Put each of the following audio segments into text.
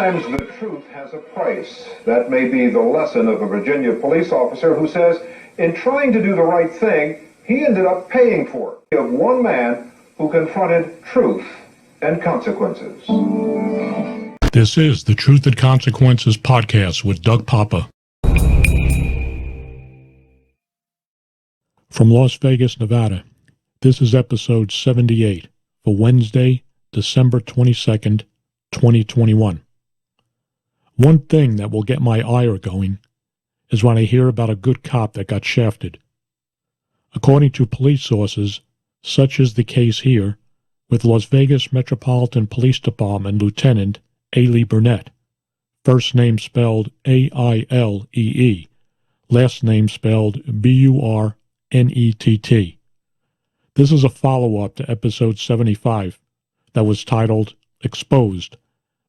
Sometimes the truth has a price. That may be the lesson of a Virginia police officer who says in trying to do the right thing, he ended up paying for it. Of one man who confronted truth and consequences. This is the Truth and Consequences podcast with Doug Poppa. From Las Vegas, Nevada, this is episode 78 for Wednesday, December 22nd, 2021. One thing that will get my ire going is when I hear about a good cop that got shafted. According to police sources, such is the case here with Las Vegas Metropolitan Police Department Lieutenant Ailee Burnett, first name spelled A-I-L-E-E, last name spelled B-U-R-N-E-T-T. This is a follow-up to episode 75 that was titled Exposed.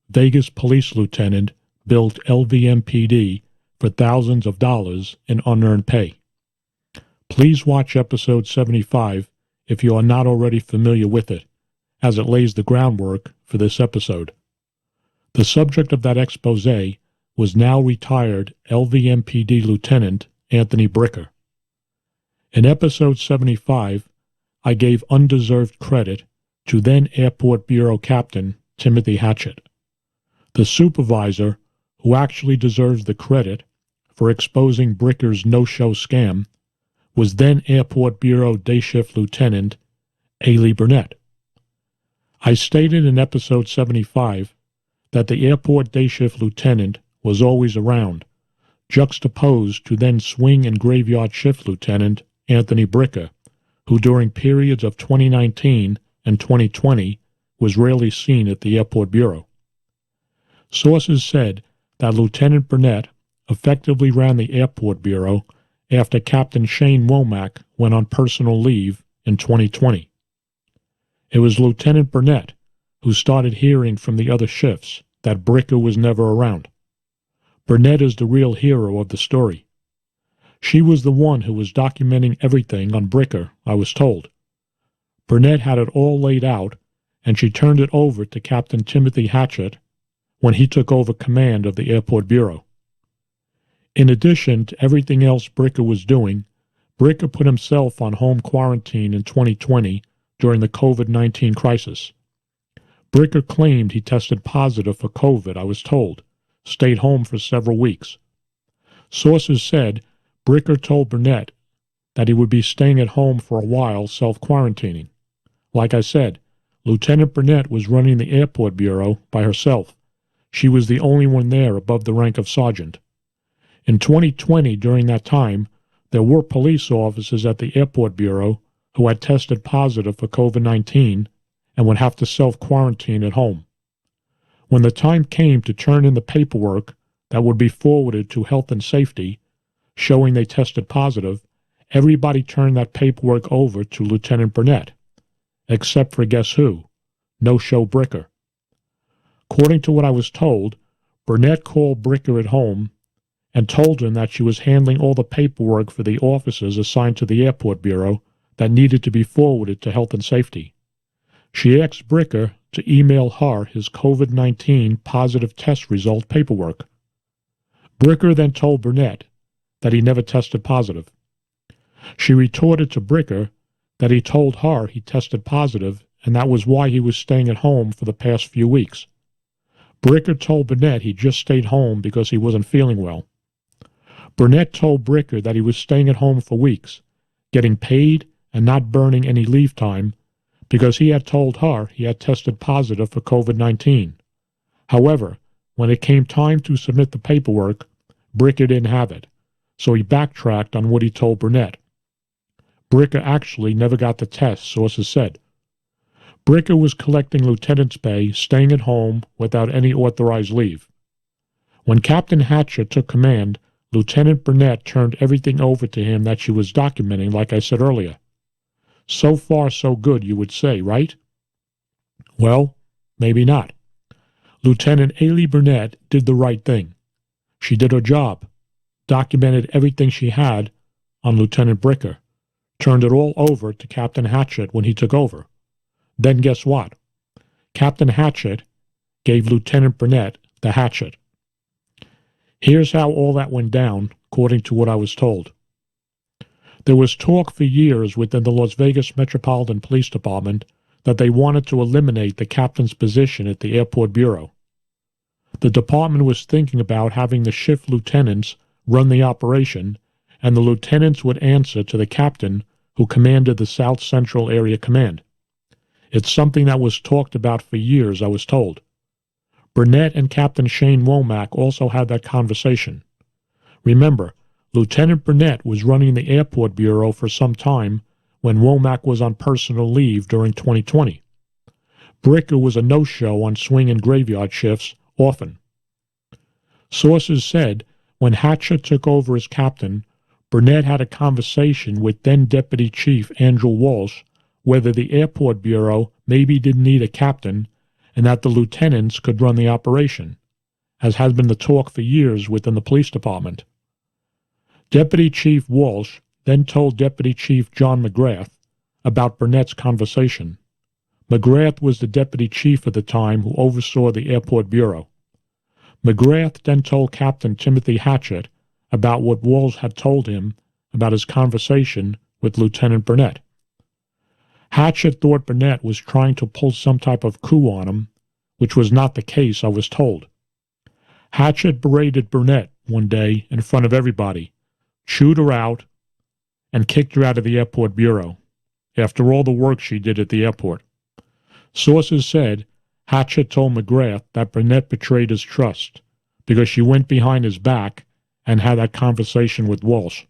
Vegas Police Lieutenant billed LVMPD for thousands of dollars in unearned pay. Please watch episode 75 if you are not already familiar with it, as it lays the groundwork for this episode. The subject of that expose was now retired LVMPD Lieutenant Anthony Bricker. In episode 75, I gave undeserved credit to then Airport Bureau Captain Timothy Hatchett. The supervisor who actually deserves the credit for exposing Bricker's no-show scam was then Airport Bureau Day Shift Lieutenant Ailee Burnett. I stated in episode 75 that the Airport Day Shift Lieutenant was always around, juxtaposed to then Swing and Graveyard Shift Lieutenant Anthony Bricker, who during periods of 2019 and 2020 was rarely seen at the Airport Bureau. Sources said that Lieutenant Burnett effectively ran the Airport Bureau after Captain Shane Womack went on personal leave in 2020. It was Lieutenant Burnett who started hearing from the other shifts that Bricker was never around. Burnett is the real hero of the story. She was the one who was documenting everything on Bricker, I was told. Burnett had it all laid out, and she turned it over to Captain Timothy Hatchett when he took over command of the Airport Bureau. In addition to everything else Bricker was doing, Bricker put himself on home quarantine in 2020 during the COVID-19 crisis. Bricker claimed he tested positive for COVID, I was told, stayed home for several weeks. Sources said Bricker told Burnett that he would be staying at home for a while self-quarantining. Like I said, Lieutenant Burnett was running the Airport Bureau by herself. She was the only one there above the rank of sergeant. In 2020, during that time, there were police officers at the Airport Bureau who had tested positive for COVID-19 and would have to self-quarantine at home. When the time came to turn in the paperwork that would be forwarded to Health and Safety, showing they tested positive, everybody turned that paperwork over to Lieutenant Burnett, except for guess who? No-show Bricker. According to what I was told, Burnett called Bricker at home and told him that she was handling all the paperwork for the officers assigned to the Airport Bureau that needed to be forwarded to Health and Safety. She asked Bricker to email her his COVID-19 positive test result paperwork. Bricker then told Burnett that he never tested positive. She retorted to Bricker that he told her he tested positive and that was why he was staying at home for the past few weeks. Bricker told Burnett he just stayed home because he wasn't feeling well. Burnett told Bricker that he was staying at home for weeks, getting paid and not burning any leave time because he had told her he had tested positive for COVID-19. However, when it came time to submit the paperwork, Bricker didn't have it, so he backtracked on what he told Burnett. Bricker actually never got the test, sources said. Bricker was collecting lieutenant's pay, staying at home without any authorized leave. When Captain Hatchett took command, Lieutenant Burnett turned everything over to him that she was documenting, like I said earlier. So far, so good, you would say, right? Well, maybe not. Lieutenant Ailee Burnett did the right thing. She did her job, documented everything she had on Lieutenant Bricker, turned it all over to Captain Hatchett when he took over. Then guess what? Captain Hatchett gave Lieutenant Burnett the Hatchet. Here's how all that went down, according to what I was told. There was talk for years within the Las Vegas Metropolitan Police Department that they wanted to eliminate the captain's position at the Airport Bureau. The department was thinking about having the shift lieutenants run the operation, and the lieutenants would answer to the captain who commanded the South Central Area Command. It's something that was talked about for years, I was told. Burnett and Captain Shane Womack also had that conversation. Remember, Lieutenant Burnett was running the Airport Bureau for some time when Womack was on personal leave during 2020. Bricker was a no-show on swing and graveyard shifts often. Sources said when Hatchett took over as captain, Burnett had a conversation with then Deputy Chief Andrew Walsh whether the Airport Bureau maybe didn't need a captain and that the lieutenants could run the operation, as has been the talk for years within the police department. Deputy Chief Walsh then told Deputy Chief John McGrath about Burnett's conversation. McGrath was the deputy chief at the time who oversaw the Airport Bureau. McGrath then told Captain Timothy Hatchett about what Walsh had told him about his conversation with Lieutenant Burnett. Hatchett thought Burnett was trying to pull some type of coup on him, which was not the case, I was told. Hatchett berated Burnett one day in front of everybody, chewed her out, and kicked her out of the Airport Bureau, after all the work she did at the airport. Sources said Hatchett told McGrath that Burnett betrayed his trust because she went behind his back and had that conversation with Walsh.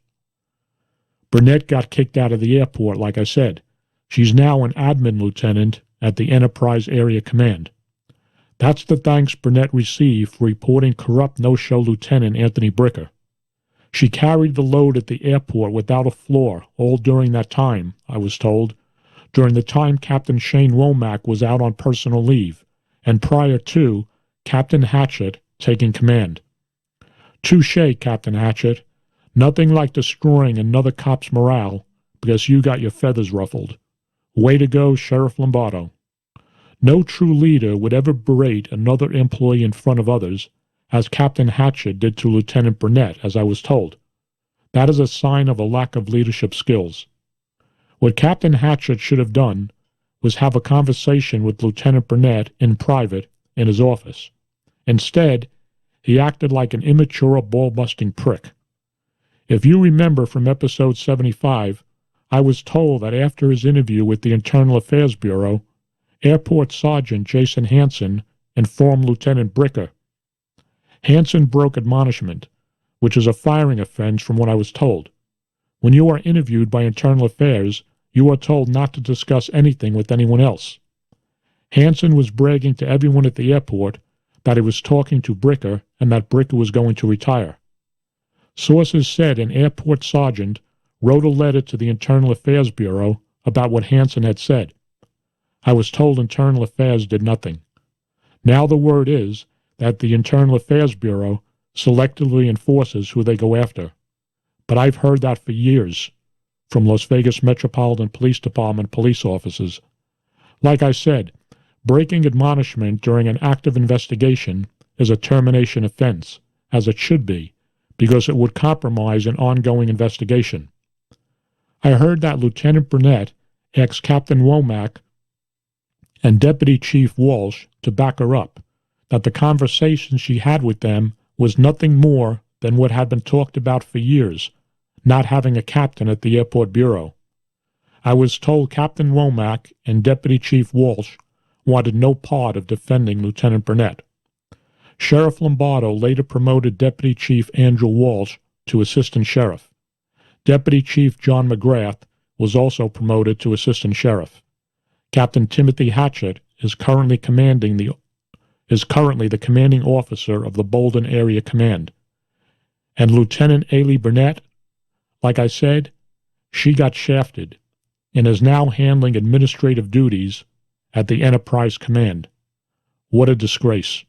Burnett got kicked out of the airport, like I said. She's now an admin lieutenant at the Enterprise Area Command. That's the thanks Burnett received for reporting corrupt no-show Lieutenant Anthony Bricker. She carried the load at the airport without a flaw all during that time, I was told, during the time Captain Shane Womack was out on personal leave, and prior to Captain Hatchett taking command. Touché, Captain Hatchett. Nothing like destroying another cop's morale because you got your feathers ruffled. Way to go, Sheriff Lombardo. No true leader would ever berate another employee in front of others, as Captain Hatchett did to Lieutenant Burnett, as I was told. That is a sign of a lack of leadership skills. What Captain Hatchett should have done was have a conversation with Lieutenant Burnett in private in his office. Instead, he acted like an immature, ball-busting prick. If you remember from episode 75, I was told that after his interview with the Internal Affairs Bureau, Airport Sergeant Jason Hansen informed Lieutenant Bricker. Hansen broke admonishment, which is a firing offense from what I was told. When you are interviewed by Internal Affairs, you are told not to discuss anything with anyone else. Hansen was bragging to everyone at the airport that he was talking to Bricker and that Bricker was going to retire. Sources said an airport sergeant wrote a letter to the Internal Affairs Bureau about what Hansen had said. I was told Internal Affairs did nothing. Now the word is that the Internal Affairs Bureau selectively enforces who they go after. But I've heard that for years from Las Vegas Metropolitan Police Department police officers. Like I said, breaking admonishment during an active investigation is a termination offense, as it should be, because it would compromise an ongoing investigation. I heard that Lieutenant Burnett asked Captain Womack and Deputy Chief Walsh to back her up, that the conversation she had with them was nothing more than what had been talked about for years, not having a captain at the Airport Bureau. I was told Captain Womack and Deputy Chief Walsh wanted no part of defending Lieutenant Burnett. Sheriff Lombardo later promoted Deputy Chief Andrew Walsh to Assistant Sheriff. Deputy Chief John McGrath was also promoted to Assistant Sheriff. Captain Timothy Hatchett is currently the commanding officer of the Bolden Area Command. And Lieutenant Ailee Burnett, like I said, she got shafted and is now handling administrative duties at the Enterprise Command. What a disgrace.